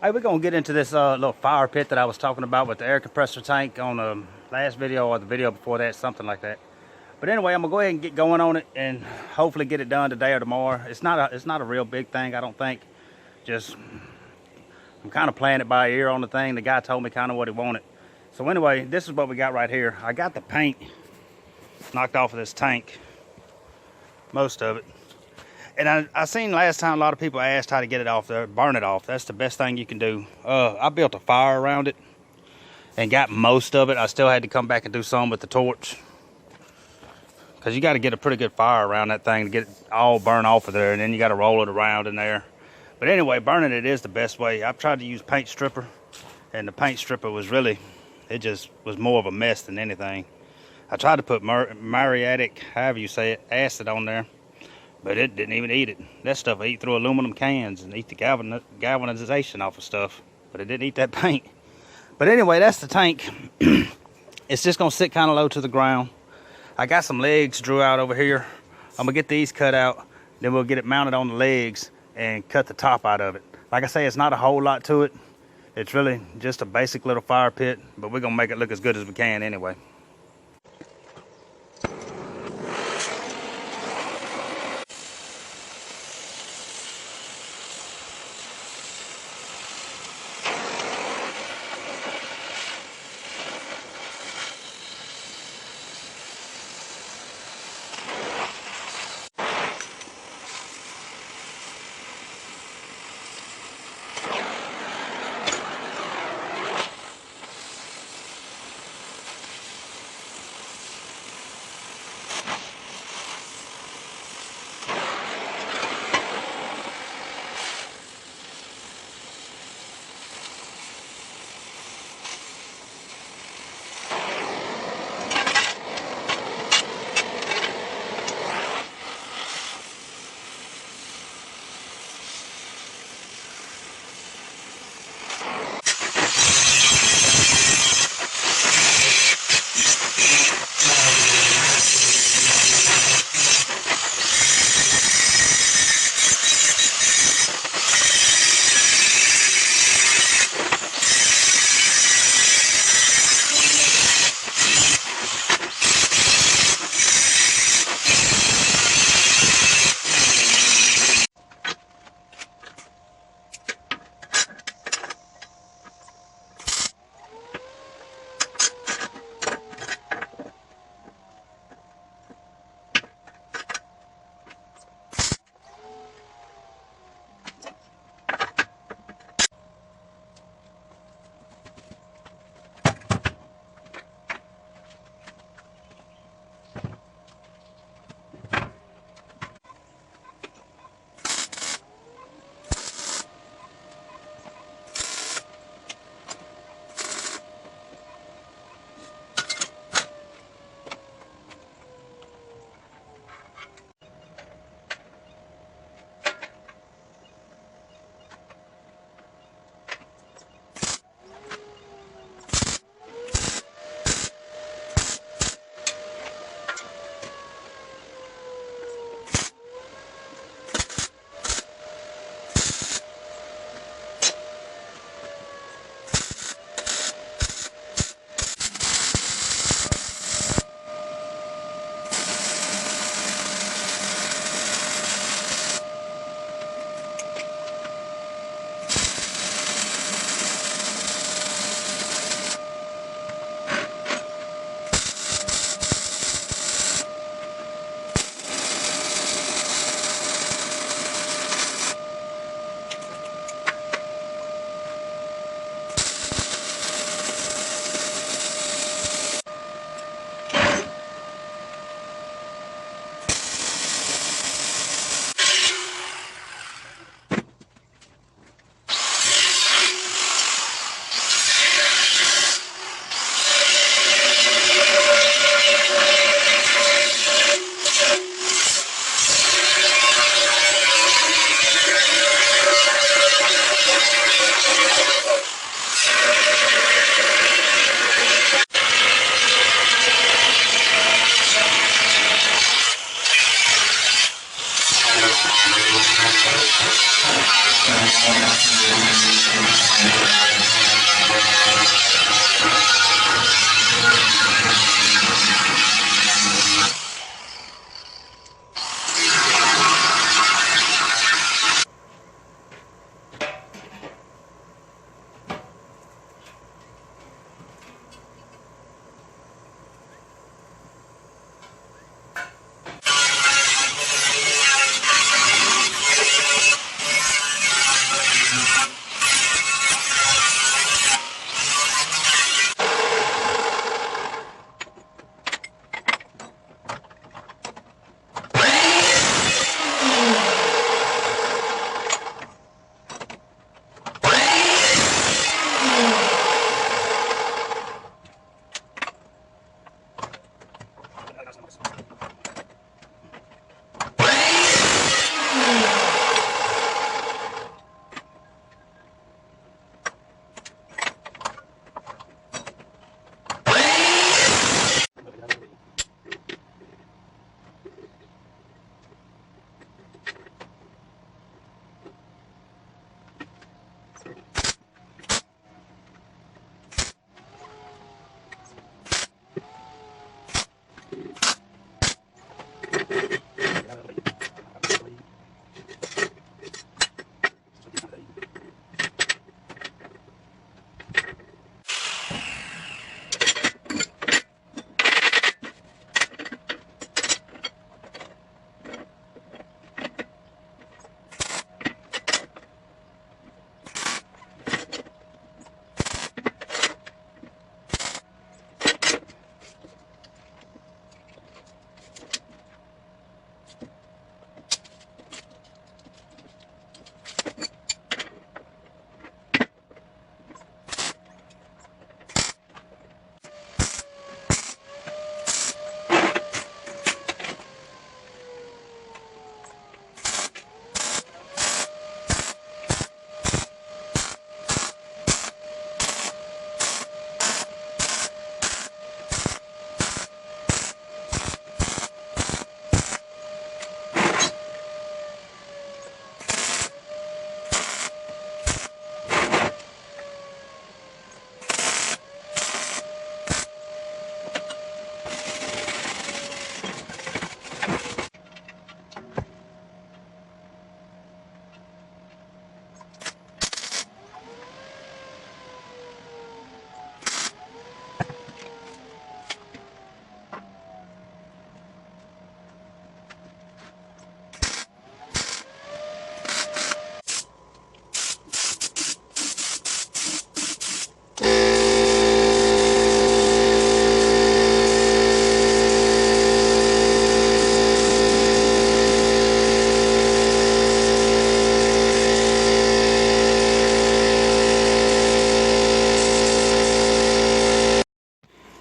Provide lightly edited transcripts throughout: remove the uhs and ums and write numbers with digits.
Hey, we're gonna get into this little fire pit that I was talking about with the air compressor tank on the last video or the video before that, something like that. But anyway, I'm gonna go ahead and get going on it and hopefully get it done today or tomorrow. It's not a real big thing, I don't think. Just I'm kind of playing it by ear on the thing. The guy told me kind of what he wanted. So anyway, this is what we got right here. I got the paint knocked off of this tank, most of it. And I seen last time a lot of people asked how to get it off there, burn it off. That's the best thing you can do. I built a fire around it and got most of it. I still had to come back and do some with the torch, because you got to get a pretty good fire around that thing to get it all burned off of there, and then you got to roll it around in there. But anyway, burning it is the best way. I've tried to use paint stripper, and the paint stripper was really, it just was more of a mess than anything. I tried to put muriatic, however you say it, acid on there, but it didn't even eat it. That stuff eat through aluminum cans and eat the galvanization off of stuff, but it didn't eat that paint. But anyway, that's the tank. It's just gonna sit kind of low to the ground. I got some legs drew out over here. I'm gonna get these cut out, then we'll get it mounted on the legs and cut the top out of it. Like I say, it's not a whole lot to it. It's really just a basic little fire pit, but we're gonna make it look as good as we can anyway.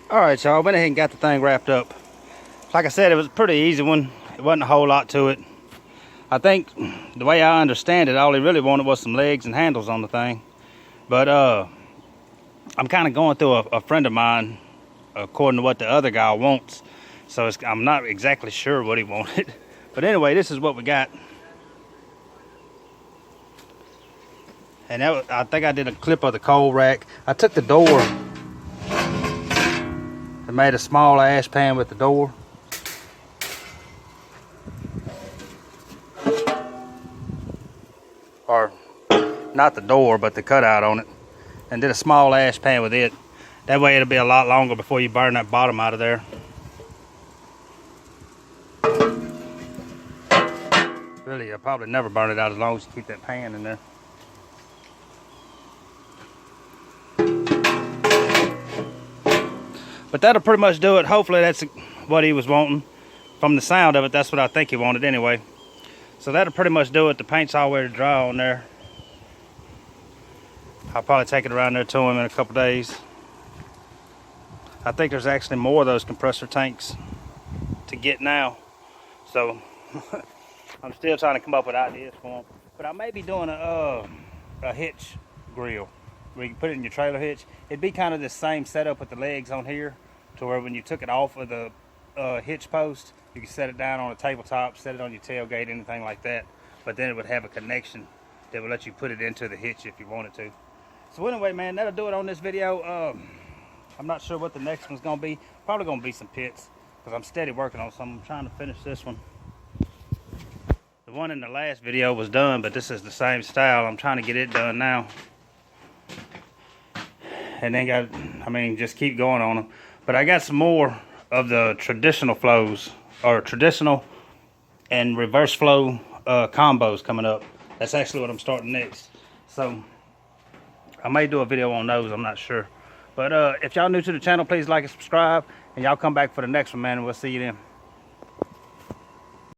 All right, y'all, went ahead and got the thing wrapped up. Like I said, it was a pretty easy one. It wasn't a whole lot to it. I think the way I understand it, all he really wanted was some legs and handles on the thing. But I'm kind of going through a friend of mine according to what the other guy wants. So I'm not exactly sure what he wanted. But anyway, this is what we got. And that, I think I did a clip of the coal rack. I took the door and made a small ash pan with the door. Or not the door, but the cutout on it. And did a small ash pan with it. That way it'll be a lot longer before you burn that bottom out of there. Really, you'll probably never burn it out as long as you keep that pan in there. But that'll pretty much do it. Hopefully that's what he was wanting. From the sound of it, that's what I think he wanted anyway. So that'll pretty much do it. The paint's all ready to dry on there. I'll probably take it around there to him in a couple days. I think there's actually more of those compressor tanks to get now. So I'm still trying to come up with ideas for them. But I may be doing a hitch grill where you can put it in your trailer hitch. It'd be kind of the same setup with the legs on here, to where when you took it off of the hitch post, you can set it down on a tabletop, set it on your tailgate, anything like that. But then it would have a connection that would let you put it into the hitch if you wanted to. So anyway, man, that'll do it on this video. I'm not sure what the next one's gonna be. Probably gonna be some pits, because I'm steady working on some. I'm trying to finish this one. The one in the last video was done, but this is the same style. I'm trying to get it done now. And then just keep going on them. But I got some more of the traditional flows, or traditional and reverse flow combos coming up. That's actually what I'm starting next. So I may do a video on those, I'm not sure. But if y'all new to the channel, please like and subscribe, and y'all come back for the next one, man, and we'll see you then.